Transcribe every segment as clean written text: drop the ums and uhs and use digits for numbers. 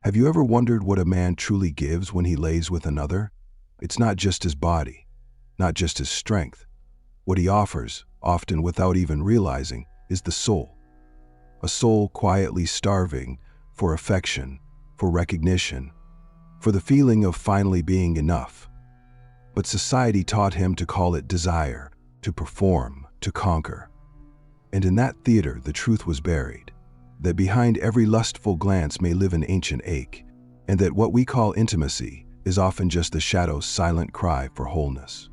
Have you ever wondered what a man truly gives when he lays with another? It's not just his body, not just his strength. What he offers, often without even realizing, is the soul. A soul quietly starving for affection, for recognition, for the feeling of finally being enough. But society taught him to call it desire, to perform, to conquer. And in that theater, the truth was buried, that behind every lustful glance may live an ancient ache, and that what we call intimacy is often just the shadow's silent cry for wholeness.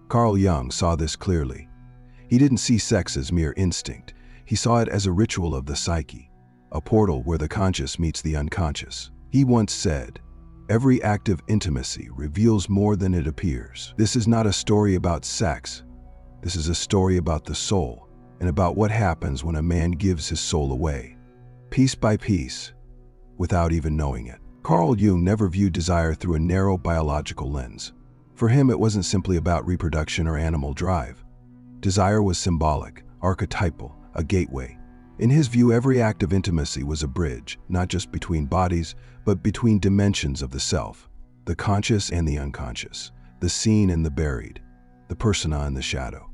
Carl Jung saw this clearly. He didn't see sex as mere instinct. He saw it as a ritual of the psyche, a portal where the conscious meets the unconscious. He once said, "Every act of intimacy reveals more than it appears." This is not a story about sex. This is a story about the soul, and about what happens when a man gives his soul away, piece by piece, without even knowing it. Carl Jung never viewed desire through a narrow biological lens. For him, it wasn't simply about reproduction or animal drive. Desire was symbolic, archetypal, a gateway. In his view, every act of intimacy was a bridge, not just between bodies, but between dimensions of the self, the conscious and the unconscious, the seen and the buried, the persona and the shadow.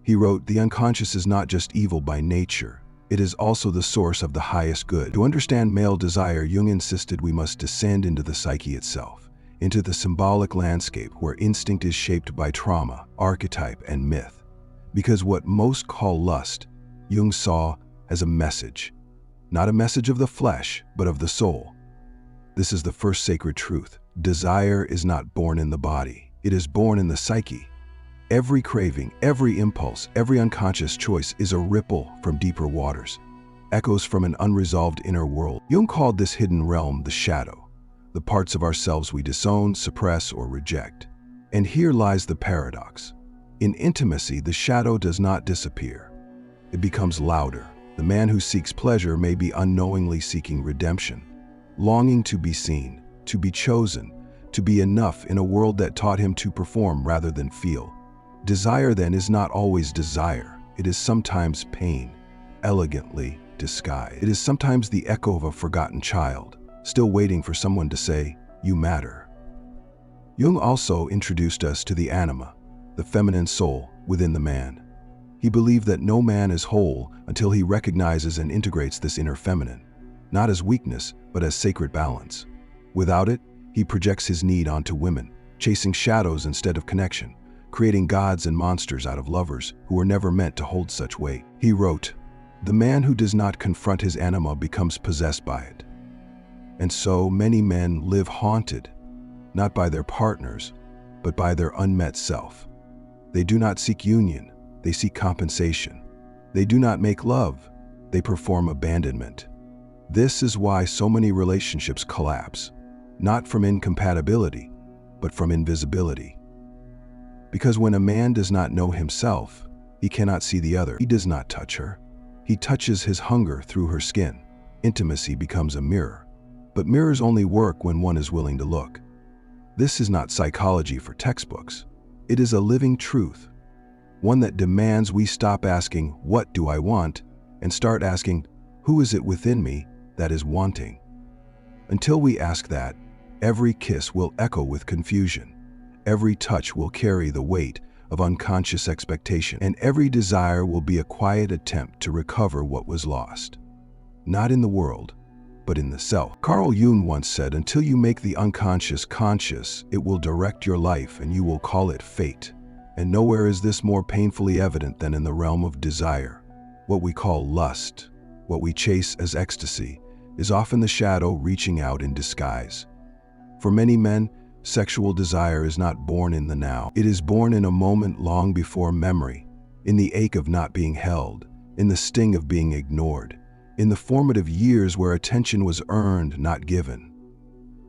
He wrote, "The unconscious is not just evil by nature, it is also the source of the highest good." To understand male desire, Jung insisted we must descend into the psyche itself, into the symbolic landscape where instinct is shaped by trauma, archetype, and myth. Because what most call lust, Jung saw as a message, not a message of the flesh, but of the soul. This is the first sacred truth. Desire is not born in the body, it is born in the psyche. Every craving, every impulse, every unconscious choice is a ripple from deeper waters, echoes from an unresolved inner world. Jung called this hidden realm the shadow, the parts of ourselves we disown, suppress, or reject. And here lies the paradox. In intimacy, the shadow does not disappear. It becomes louder. The man who seeks pleasure may be unknowingly seeking redemption, longing to be seen, to be chosen, to be enough in a world that taught him to perform rather than feel. Desire, then, is not always desire. It is sometimes pain, elegantly disguised. It is sometimes the echo of a forgotten child, still waiting for someone to say, "You matter." Jung also introduced us to the anima, the feminine soul within the man. He believed that no man is whole until he recognizes and integrates this inner feminine, not as weakness, but as sacred balance. Without it, he projects his need onto women, chasing shadows instead of connection, creating gods and monsters out of lovers who were never meant to hold such weight. He wrote, "The man who does not confront his anima becomes possessed by it." And so many men live haunted, not by their partners, but by their unmet self. They do not seek union, they seek compensation. They do not make love, they perform abandonment. This is why so many relationships collapse, not from incompatibility, but from invisibility. Because when a man does not know himself, he cannot see the other. He does not touch her. He touches his hunger through her skin. Intimacy becomes a mirror. But mirrors only work when one is willing to look. This is not psychology for textbooks. It is a living truth, one that demands we stop asking, "What do I want?" and start asking, "Who is it within me that is wanting?" Until we ask that, every kiss will echo with confusion. Every touch will carry the weight of unconscious expectation, and every desire will be a quiet attempt to recover what was lost. Not in the world, but in the self. Carl Jung once said, "Until you make the unconscious conscious, it will direct your life and you will call it fate." And nowhere is this more painfully evident than in the realm of desire. What we call lust, what we chase as ecstasy, is often the shadow reaching out in disguise. For many men, sexual desire is not born in the now. It is born in a moment long before memory, in the ache of not being held, in the sting of being ignored, in the formative years where attention was earned, not given.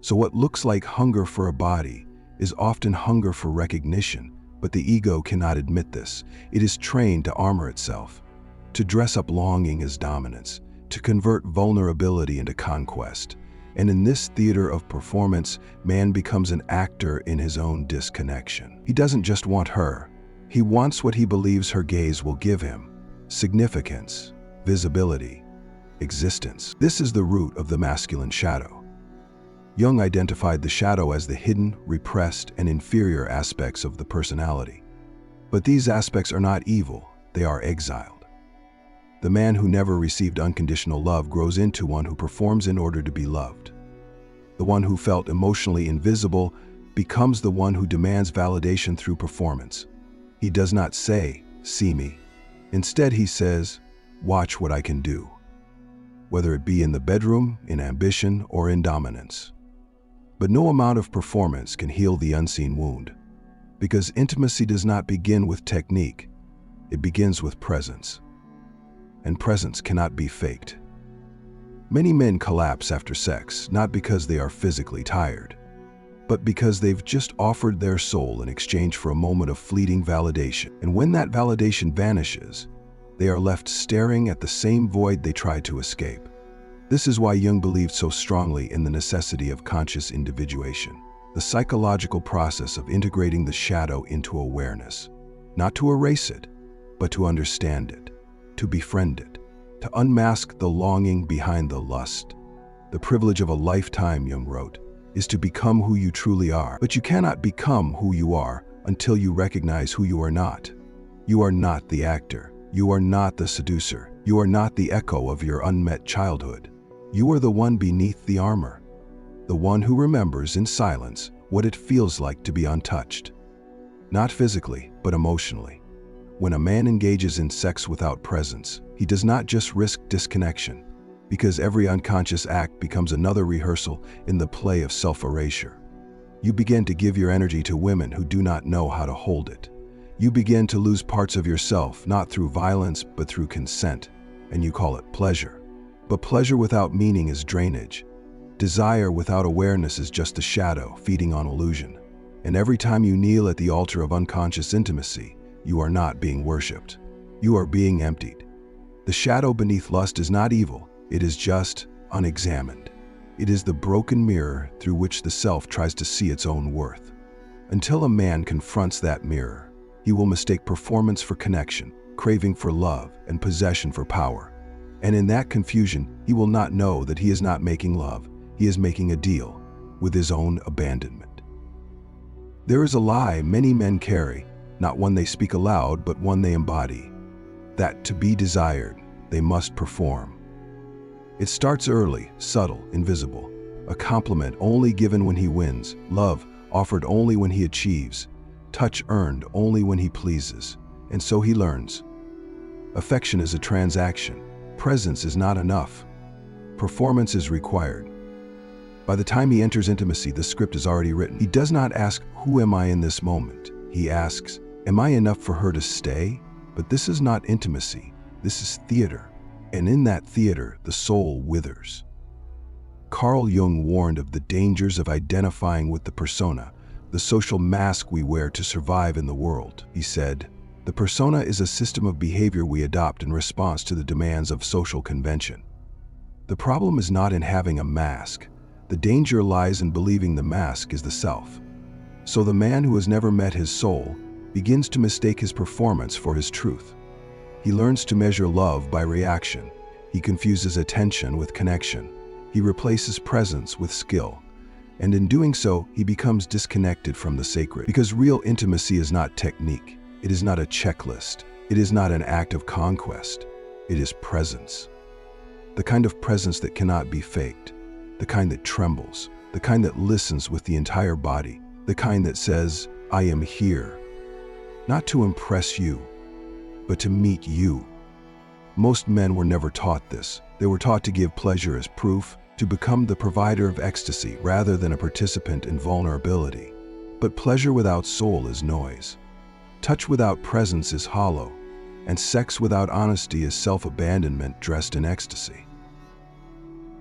So what looks like hunger for a body is often hunger for recognition, but the ego cannot admit this. It is trained to armor itself, to dress up longing as dominance, to convert vulnerability into conquest. And in this theater of performance, man becomes an actor in his own disconnection. He doesn't just want her. He wants what he believes her gaze will give him: significance, visibility, existence. This is the root of the masculine shadow. Jung identified the shadow as the hidden, repressed, and inferior aspects of the personality. But these aspects are not evil, they are exiled. The man who never received unconditional love grows into one who performs in order to be loved. The one who felt emotionally invisible becomes the one who demands validation through performance. He does not say, "See me." Instead, he says, "Watch what I can do." Whether it be in the bedroom, in ambition, or in dominance. But no amount of performance can heal the unseen wound, because intimacy does not begin with technique, it begins with presence. And presence cannot be faked. Many men collapse after sex, not because they are physically tired, but because they've just offered their soul in exchange for a moment of fleeting validation. And when that validation vanishes, they are left staring at the same void they tried to escape. This is why Jung believed so strongly in the necessity of conscious individuation, the psychological process of integrating the shadow into awareness, not to erase it, but to understand it, to befriend it, to unmask the longing behind the lust. The privilege of a lifetime, Jung wrote, is to become who you truly are. But you cannot become who you are until you recognize who you are not. You are not the actor. You are not the seducer. You are not the echo of your unmet childhood. You are the one beneath the armor, the one who remembers in silence what it feels like to be untouched. Not physically, but emotionally. When a man engages in sex without presence, he does not just risk disconnection, because every unconscious act becomes another rehearsal in the play of self-erasure. You begin to give your energy to women who do not know how to hold it. You begin to lose parts of yourself, not through violence, but through consent, and you call it pleasure. But pleasure without meaning is drainage. Desire without awareness is just a shadow feeding on illusion. And every time you kneel at the altar of unconscious intimacy, you are not being worshipped. You are being emptied. The shadow beneath lust is not evil. It is just unexamined. It is the broken mirror through which the self tries to see its own worth. Until a man confronts that mirror, he will mistake performance for connection, craving for love, and possession for power. And in that confusion, he will not know that he is not making love, he is making a deal with his own abandonment. There is a lie many men carry, not one they speak aloud, but one they embody, that to be desired, they must perform. It starts early, subtle, invisible, a compliment only given when he wins, love offered only when he achieves, touch earned only when he pleases, and so he learns. Affection is a transaction. Presence is not enough. Performance is required. By the time he enters intimacy, the script is already written. He does not ask, "Who am I in this moment?" He asks, "Am I enough for her to stay?" But this is not intimacy. This is theater. And in that theater, the soul withers. Carl Jung warned of the dangers of identifying with the persona, the social mask we wear to survive in the world. He said, "The persona is a system of behavior we adopt in response to the demands of social convention. The problem is not in having a mask. The danger lies in believing the mask is the self." So the man who has never met his soul begins to mistake his performance for his truth. He learns to measure love by reaction. He confuses attention with connection. He replaces presence with skill. And in doing so, he becomes disconnected from the sacred. Because real intimacy is not technique. It is not a checklist. It is not an act of conquest. It is presence. The kind of presence that cannot be faked. The kind that trembles. The kind that listens with the entire body. The kind that says, "I am here." Not to impress you, but to meet you. Most men were never taught this. They were taught to give pleasure as proof, to become the provider of ecstasy rather than a participant in vulnerability. But pleasure without soul is noise. Touch without presence is hollow, and sex without honesty is self-abandonment dressed in ecstasy.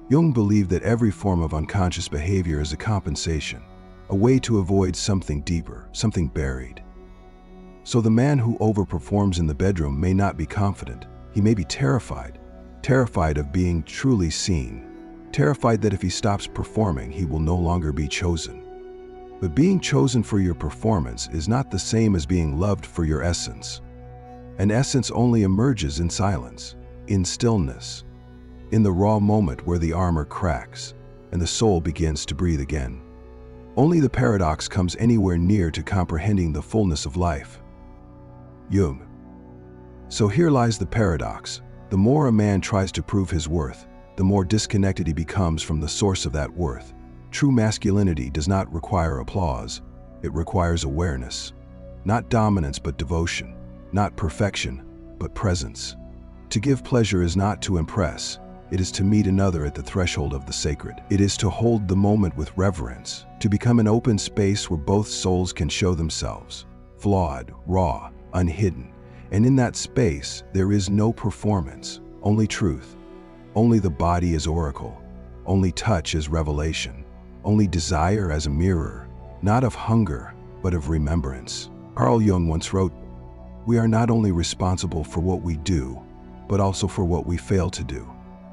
Jung believed that every form of unconscious behavior is a compensation, a way to avoid something deeper, something buried. So the man who overperforms in the bedroom may not be confident. He may be terrified, terrified of being truly seen, terrified that if he stops performing, he will no longer be chosen. But being chosen for your performance is not the same as being loved for your essence. An essence only emerges in silence, in stillness, in the raw moment where the armor cracks. and the soul begins to breathe again. Only the paradox comes anywhere near to comprehending the fullness of life. Jung. So here lies the paradox. The more a man tries to prove his worth, the more disconnected he becomes from the source of that worth. True masculinity does not require applause. It requires awareness. Not dominance but devotion. Not perfection but presence. To give pleasure is not to impress. It is to meet another at the threshold of the sacred. It is to hold the moment with reverence, to become an open space where both souls can show themselves, flawed, raw, unhidden. And in that space, there is no performance, only truth. Only the body as oracle, only touch as revelation, only desire as a mirror, not of hunger, but of remembrance. Carl Jung once wrote, "We are not only responsible for what we do, but also for what we fail to do.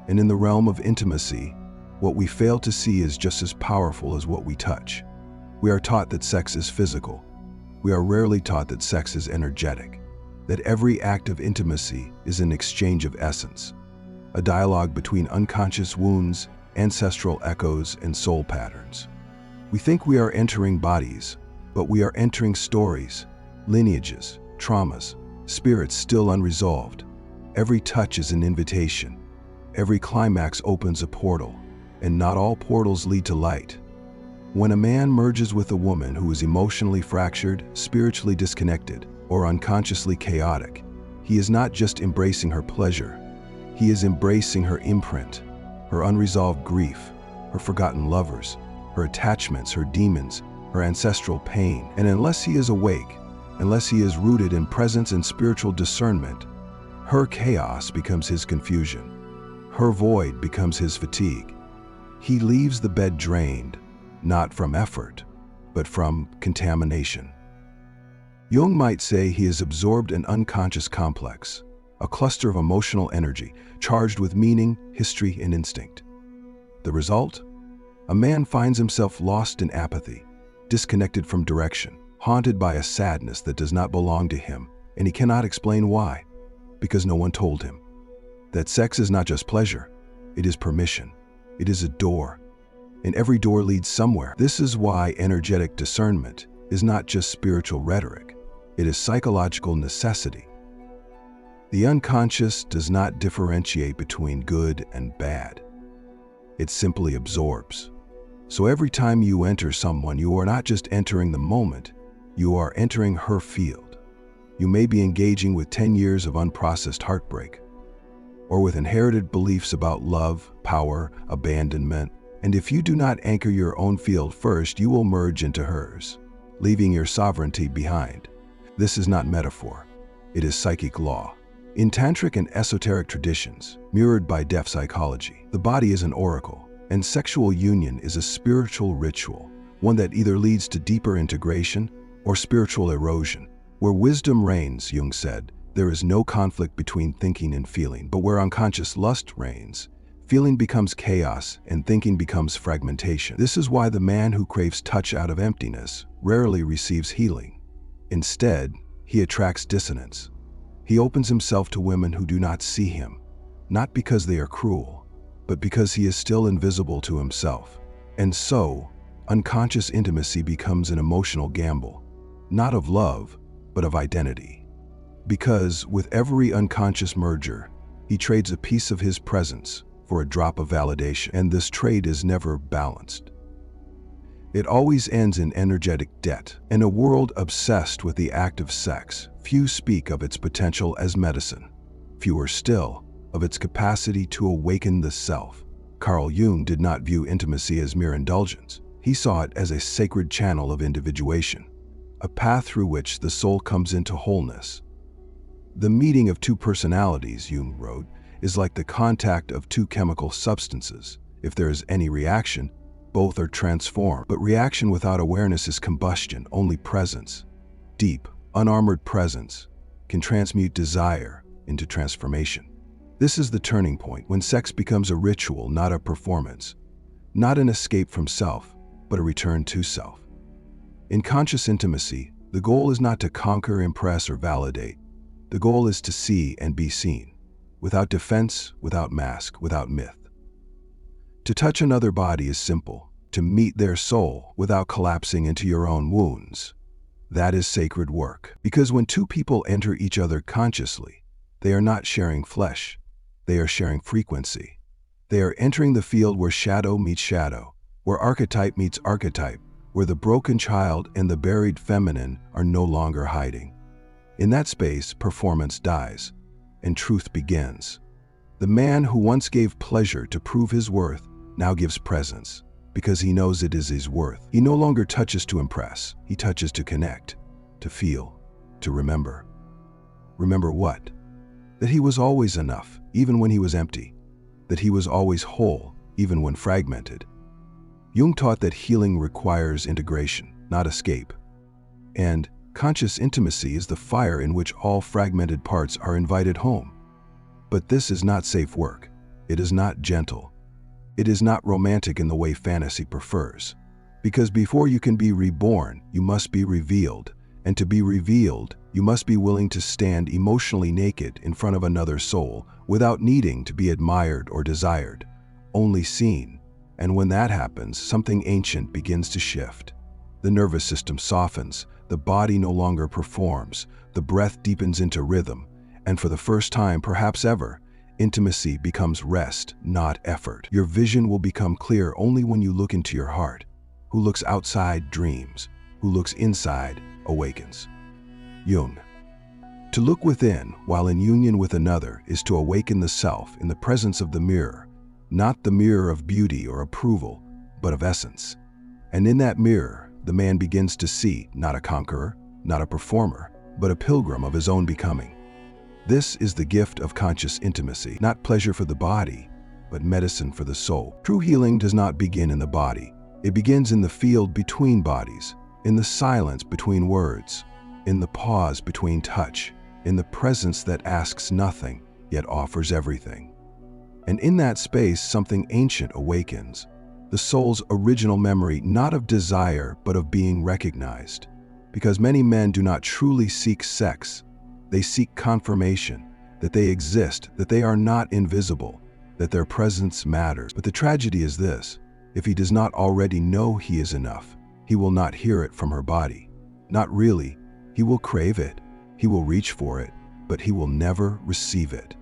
And in the realm of intimacy, what we fail to see is just as powerful as what we touch." We are taught that sex is physical. We are rarely taught that sex is energetic, that every act of intimacy is an exchange of essence, a dialogue between unconscious wounds, ancestral echoes, and soul patterns. We think we are entering bodies, but we are entering stories, lineages, traumas, spirits still unresolved. Every touch is an invitation. Every climax opens a portal, and not all portals lead to light. When a man merges with a woman who is emotionally fractured, spiritually disconnected, or unconsciously chaotic, he is not just embracing her pleasure, he is embracing her imprint, her unresolved grief, her forgotten lovers, her attachments, her demons, her ancestral pain. And unless he is awake, unless he is rooted in presence and spiritual discernment, her chaos becomes his confusion. Her void becomes his fatigue. He leaves the bed drained, not from effort, but from contamination. Jung might say he has absorbed an unconscious complex, a cluster of emotional energy charged with meaning, history, and instinct. The result? A man finds himself lost in apathy, disconnected from direction, haunted by a sadness that does not belong to him, and he cannot explain why, because no one told him. That sex is not just pleasure, it is permission. It is a door, and every door leads somewhere. This is why energetic discernment is not just spiritual rhetoric, it is psychological necessity. The unconscious does not differentiate between good and bad. It simply absorbs. So every time you enter someone, you are not just entering the moment, you are entering her field. You may be engaging with 10 years of unprocessed heartbreak, or with inherited beliefs about love, power, abandonment, and if you do not anchor your own field first, you will merge into hers, leaving your sovereignty behind. This is not metaphor, it is psychic law. In tantric and esoteric traditions, mirrored by depth psychology, the body is an oracle, and sexual union is a spiritual ritual, one that either leads to deeper integration or spiritual erosion. Where wisdom reigns, Jung said, there is no conflict between thinking and feeling, but where unconscious lust reigns, feeling becomes chaos and thinking becomes fragmentation. This is why the man who craves touch out of emptiness rarely receives healing. Instead, he attracts dissonance. He opens himself to women who do not see him, not because they are cruel, but because he is still invisible to himself. And so, unconscious intimacy becomes an emotional gamble, not of love, but of identity. Because with every unconscious merger, he trades a piece of his presence for a drop of validation, and this trade is never balanced. It always ends in energetic debt. In a world obsessed with the act of sex, few speak of its potential as medicine, fewer still of its capacity to awaken the self. Carl Jung did not view intimacy as mere indulgence. He saw it as a sacred channel of individuation, a path through which the soul comes into wholeness. The meeting of two personalities, Jung wrote, is like the contact of two chemical substances. If there is any reaction, both are transformed. But reaction without awareness is combustion. Only presence, deep, unarmored presence, can transmute desire into transformation. This is the turning point, when sex becomes a ritual, not a performance, not an escape from self, but a return to self. In conscious intimacy, the goal is not to conquer, impress, or validate. The goal is to see and be seen, without defense, without mask, without myth. To touch another body is simple, to meet their soul without collapsing into your own wounds. That is sacred work, because when two people enter each other consciously, they are not sharing flesh, they are sharing frequency. They are entering the field where shadow meets shadow, where archetype meets archetype, where the broken child and the buried feminine are no longer hiding. In that space, performance dies, and truth begins. The man who once gave pleasure to prove his worth now gives presence, because he knows it is his worth. He no longer touches to impress, he touches to connect, to feel, to remember. Remember what? That he was always enough, even when he was empty. That he was always whole, even when fragmented. Jung taught that healing requires integration, not escape. And conscious intimacy is the fire in which all fragmented parts are invited home. But this is not safe work. It is not gentle. It is not romantic in the way fantasy prefers. Because before you can be reborn, you must be revealed. And to be revealed, you must be willing to stand emotionally naked in front of another soul without needing to be admired or desired, only seen. And when that happens, something ancient begins to shift. The nervous system softens, the body no longer performs, the breath deepens into rhythm, and for the first time, perhaps ever, intimacy becomes rest, not effort. Your vision will become clear only when you look into your heart. Who looks outside dreams, who looks inside awakens. Jung. To look within while in union with another is to awaken the self in the presence of the mirror, not the mirror of beauty or approval, but of essence. And in that mirror, the man begins to see not a conqueror, not a performer, but a pilgrim of his own becoming. This is the gift of conscious intimacy, not pleasure for the body, but medicine for the soul. True healing does not begin in the body. It begins in the field between bodies, in the silence between words, in the pause between touch, in the presence that asks nothing, yet offers everything. And in that space, something ancient awakens, the soul's original memory, not of desire, but of being recognized. Because many men do not truly seek sex, they seek confirmation that they exist, that they are not invisible, that their presence matters. But the tragedy is this: if he does not already know he is enough, he will not hear it from her body. Not really. He will crave it, he will reach for it, but he will never receive it.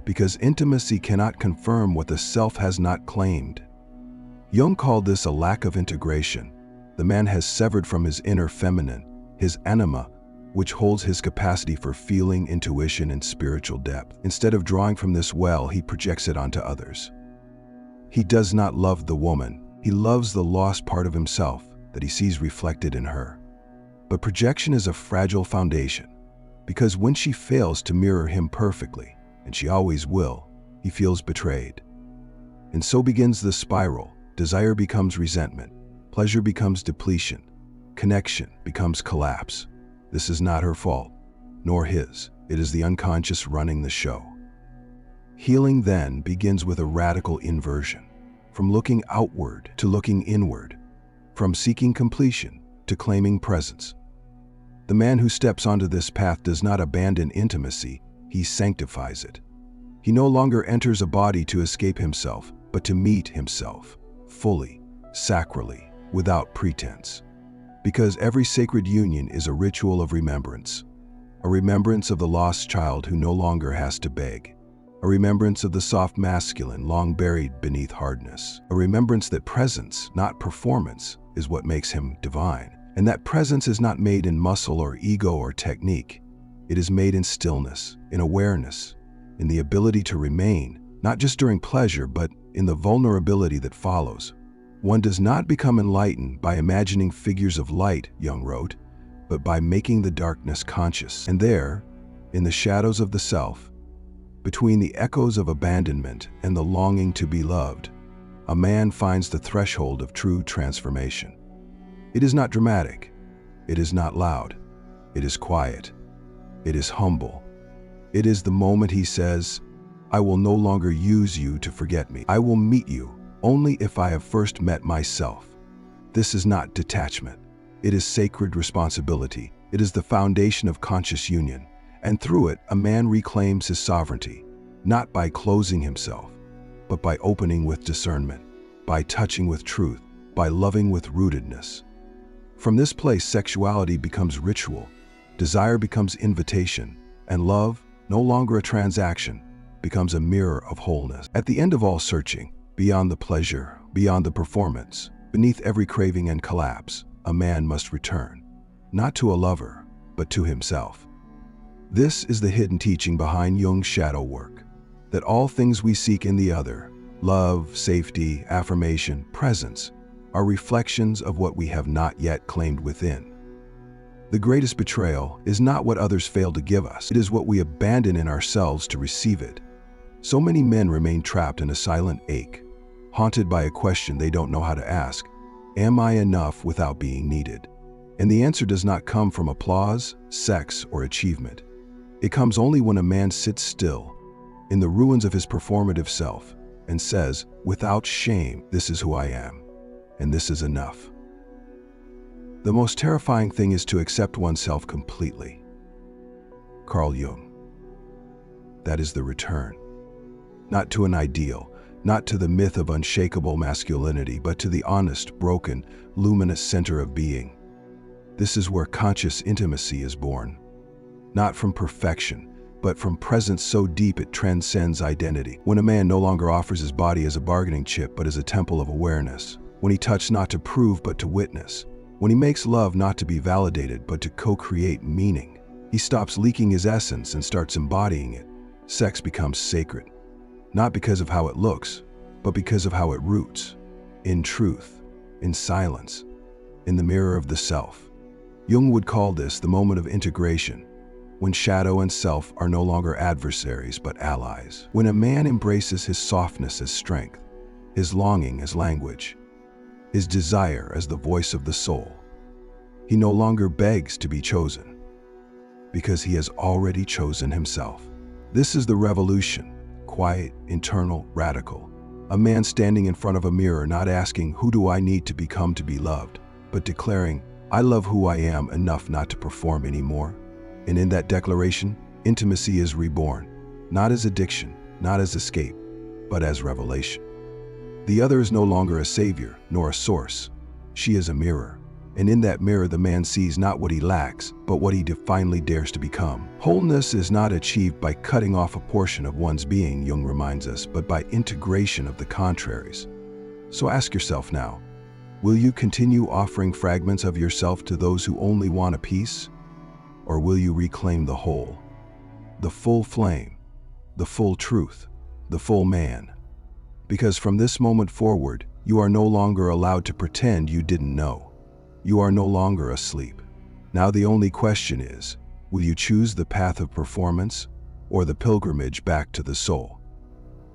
Because intimacy cannot confirm what the self has not claimed. Jung called this a lack of integration. The man has severed from his inner feminine, his anima, which holds his capacity for feeling, intuition, and spiritual depth. Instead of drawing from this well, he projects it onto others. He does not love the woman. He loves the lost part of himself that he sees reflected in her. But projection is a fragile foundation, because when she fails to mirror him perfectly, and she always will, he feels betrayed. And so begins the spiral. Desire becomes resentment, pleasure becomes depletion, connection becomes collapse. This is not her fault, nor his. It is the unconscious running the show. Healing then begins with a radical inversion, from looking outward to looking inward, from seeking completion to claiming presence. The man who steps onto this path does not abandon intimacy, he sanctifies it. He no longer enters a body to escape himself, but to meet himself, fully, sacrally, without pretense. Because every sacred union is a ritual of remembrance, a remembrance of the lost child who no longer has to beg, a remembrance of the soft masculine long buried beneath hardness, a remembrance that presence, not performance, is what makes him divine. And that presence is not made in muscle or ego or technique. It is made in stillness, in awareness, in the ability to remain, not just during pleasure, but in the vulnerability that follows. One does not become enlightened by imagining figures of light, Jung wrote, but by making the darkness conscious. And there, in the shadows of the self, between the echoes of abandonment and the longing to be loved, a man finds the threshold of true transformation. It is not dramatic. It is not loud. It is quiet. It is humble. It is the moment he says, "I will no longer use you to forget me. I will meet you only if I have first met myself." This is not detachment. It is sacred responsibility. It is the foundation of conscious union. And through it, a man reclaims his sovereignty, not by closing himself, but by opening with discernment. by touching with truth, by loving with rootedness. From this place, sexuality becomes ritual, desire becomes invitation, and love, no longer a transaction, becomes a mirror of wholeness. At the end of all searching, beyond the pleasure, beyond the performance, beneath every craving and collapse, a man must return, not to a lover, but to himself. This is the hidden teaching behind Jung's shadow work, that all things we seek in the other, love, safety, affirmation, presence, are reflections of what we have not yet claimed within. The greatest betrayal is not what others fail to give us, it is what we abandon in ourselves to receive it. So many men remain trapped in a silent ache, haunted by a question they don't know how to ask: am I enough without being needed? And the answer does not come from applause, sex, or achievement. It comes only when a man sits still, in the ruins of his performative self, and says, without shame, this is who I am, and this is enough. The most terrifying thing is to accept oneself completely. Carl Jung. That is the return. Not to an ideal, not to the myth of unshakable masculinity, but to the honest, broken, luminous center of being. This is where conscious intimacy is born. Not from perfection, but from presence so deep it transcends identity. When a man no longer offers his body as a bargaining chip, but as a temple of awareness. When he touches not to prove, but to witness. When he makes love not to be validated, but to co-create meaning. He stops leaking his essence and starts embodying it. Sex becomes sacred. Not because of how it looks, but because of how it roots. In truth, in silence, in the mirror of the self. Jung would call this the moment of integration, when shadow and self are no longer adversaries but allies. When a man embraces his softness as strength, his longing as language, his desire as the voice of the soul, he no longer begs to be chosen, because he has already chosen himself. This is the revolution, quiet, internal, radical. A man standing in front of a mirror not asking, who do I need to become to be loved, but declaring, I love who I am enough not to perform anymore. And in that declaration, intimacy is reborn, not as addiction, not as escape, but as revelation. The other is no longer a savior, nor a source. She is a mirror. And in that mirror, the man sees not what he lacks, but what he finally dares to become. Wholeness is not achieved by cutting off a portion of one's being, Jung reminds us, but by integration of the contraries. So ask yourself now, will you continue offering fragments of yourself to those who only want a piece? Or will you reclaim the whole, the full flame, the full truth, the full man? Because from this moment forward, you are no longer allowed to pretend you didn't know. You are no longer asleep. Now the only question is, will you choose the path of performance or the pilgrimage back to the soul?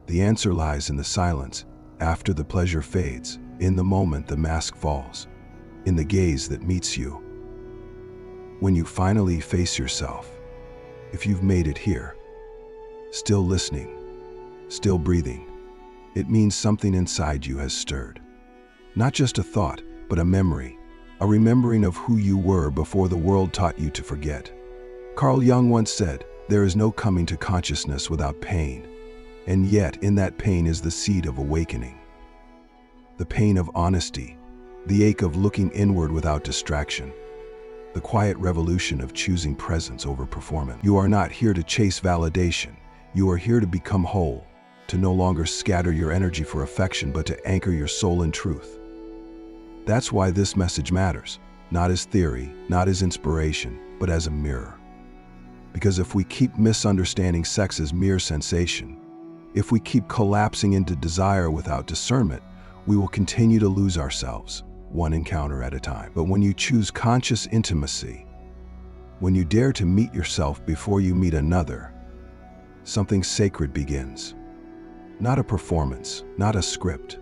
The answer lies in the silence, after the pleasure fades, in the moment the mask falls, in the gaze that meets you. When you finally face yourself, if you've made it here, still listening, still breathing, it means something inside you has stirred. Not just a thought, but a memory, a remembering of who you were before the world taught you to forget. Carl Jung once said, there is no coming to consciousness without pain, and yet in that pain is the seed of awakening. The pain of honesty, the ache of looking inward without distraction, the quiet revolution of choosing presence over performance. You are not here to chase validation. You are here to become whole, to no longer scatter your energy for affection, but to anchor your soul in truth. That's why this message matters, not as theory, not as inspiration, but as a mirror. Because if we keep misunderstanding sex as mere sensation, if we keep collapsing into desire without discernment, we will continue to lose ourselves, one encounter at a time. But when you choose conscious intimacy, when you dare to meet yourself before you meet another, something sacred begins. Not a performance, not a script,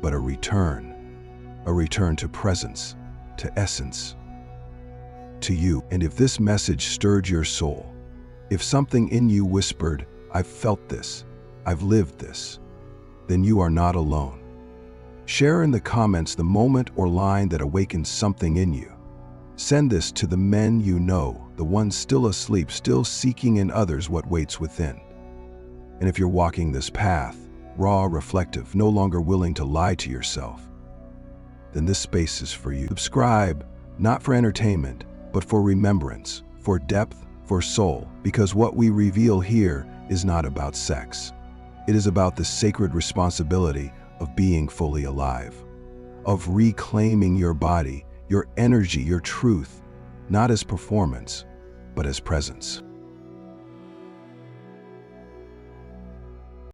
but a return to presence, to essence, to you. And if this message stirred your soul, if something in you whispered, I've felt this, I've lived this, then you are not alone. Share in the comments the moment or line that awakens something in you. Send this to the men you know, the ones still asleep, still seeking in others what waits within. And if you're walking this path, raw, reflective, no longer willing to lie to yourself, then this space is for you. Subscribe, not for entertainment, but for remembrance, for depth, for soul, because what we reveal here is not about sex. It is about the sacred responsibility of being fully alive, of reclaiming your body, your energy, your truth, not as performance, but as presence.